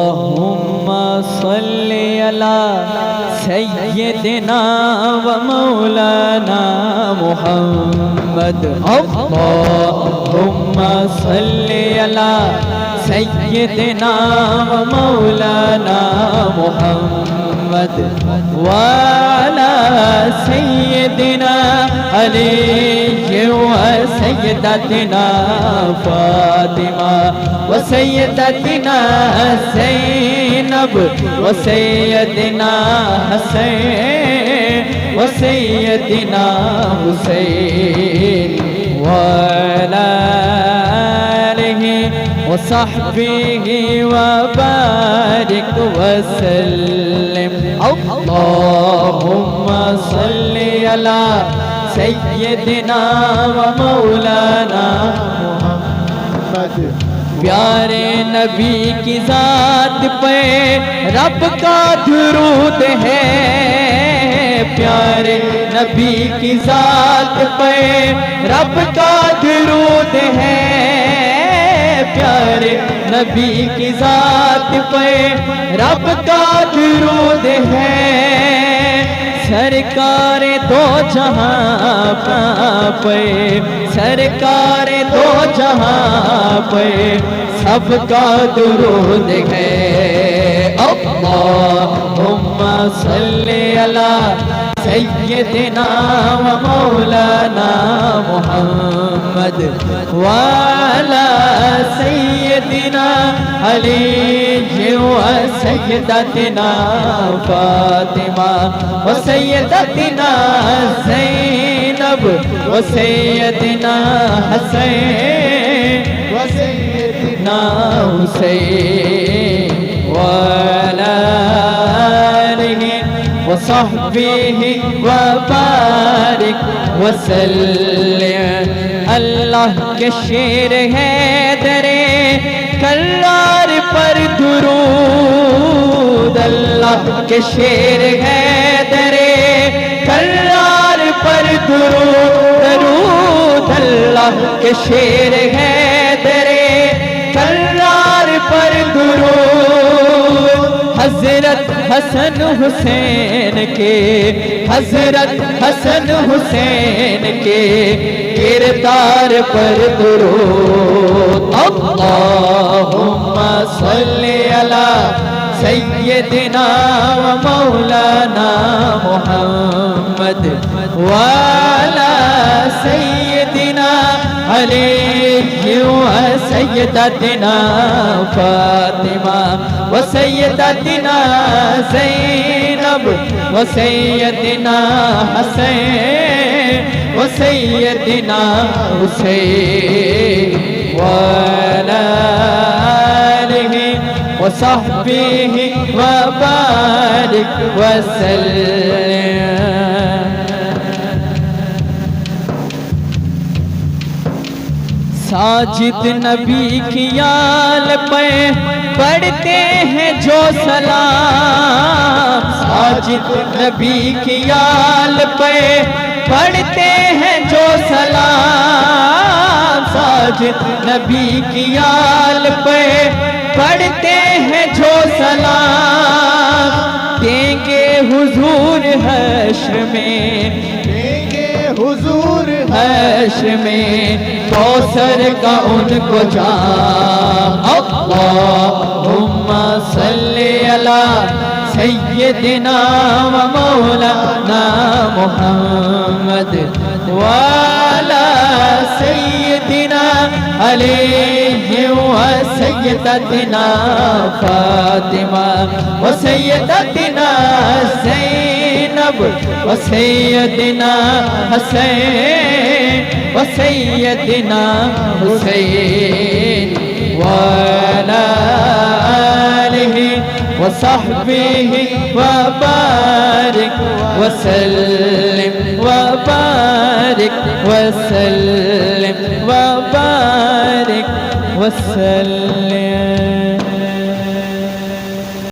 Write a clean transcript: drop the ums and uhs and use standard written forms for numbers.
अल्लाहुम्मा सल्ली अला सय्यदिना व मौलाना मुहम्मद। अल्लाहुम्मा सल्ली अला सय्यदिना व मौलाना मुहम्मद व अला सय्यदिना अली व सय्यदतिना फातिमा व सय्यदतिना ज़ैनब व सय्यदिना हसैन व सय्यदिना हुसैन व अला आलिहि व सहबिहि व बारिक व सल्लिम। अल्लाहुम्मा सल्ली अला सय्यदिना व मौलाना मुहम्मद। प्यारे नबी की जात पे रब का दुरूद है, प्यारे नबी की जात पे रब का दुरूद है, प्यारे नबी की जात पे रब का दुरूद है। सरकार दो जहां पे, सरकार दो जहां पे सबका दुरूद है। अल्लाहुम्मा सल्ली अला सय्यदिना व मौलाना मुहम्मद व अला सय्यदिना अली व सय्यदतिना फातिमा व सय्यदतिना ज़ैनब व सय्यदिना हसैन व सय्यदिना हुसैन व अला आलिहि व सहबिहि व बारिक व सल्लिम। अल्लाह के शेर है दरे कल्लार पर दुरूद, अल्लाह के शेर है दरे कल्लार पर दुरूद, अल्लाह के शेर है दरे कल्लार पर दुरूद। हजरत हसन हुसैन के, हजरत हसन हुसैन के किरदार पर दुरूद। अल्लाहुम्मा सल्ली अला सय्यदिना व मौलाना मुहम्मद व अला सय्यदिना अली व सय्यदतिना फातिमा व सय्यदतिना ज़ैनब व सय्यदिना हसैन व सय्यदिना हुसैन व अला आलिहि व सहबिहि व बारिक व सल्लिम। साजिद नबी की आल पे पढ़ते हैं जो सलाम, साजिद नबी की आल पे पढ़ते हैं जो सलाम, साजिद नबी की आल पे पढ़ते हैं जो सलाम। देंगे हुजूर हश्र में, देंगे हुजूर हश्र में कौसर का उनको जाम। अल्लाहुम्मा सल्ली अला सय्यदिना व मौलाना मुहम्मद व अला सय्यदिना अली व सय्यदतिना फातिमा व सय्यदतिना ज़ैनब व सय्यदिना हसैन व सय्यदिना हुसैन व अला आलिहि व وصحبه وبارك وسلم وبارك وسلم وبارك وسلم.